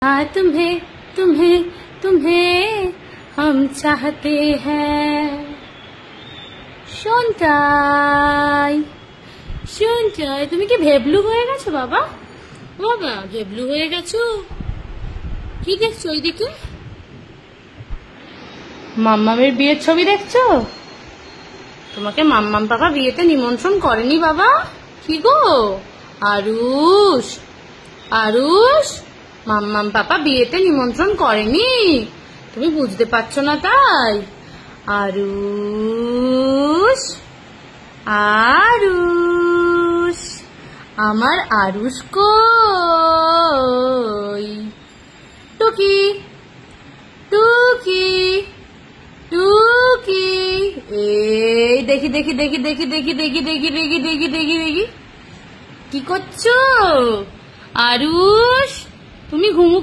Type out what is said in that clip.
हाँ तुम्हें तुम्हें तुम्हें हम चाहते हैं শোনটাই শোনটাই। তুমি কি ভেবলু হয়ে গেছো বাবা? বাবা ভেবলু হয়ে গেছো? কি দেখছো ওইদিকে? মাম্মামের বিয়ের ছবি দেখছো? তোমাকে মাম্মাম পাপা বিয়েতে নিমন্ত্রণ করেনি বাবা? কি গো আরুষ, আরুষ মাম্মাম পাপা বিয়েতে নিমন্ত্রণ করেনি? তুমি বুঝতে পারছো না তাই? আরুষ, আরুষ আমার আরুষ কই? টুকি টুকি টুকি, এই দেখি দেখি দেখি দেখি দেখি দেখি দেখি দেখি দেখি দেখি দেখি কি করছো আরুষ? তুমি ঘুমু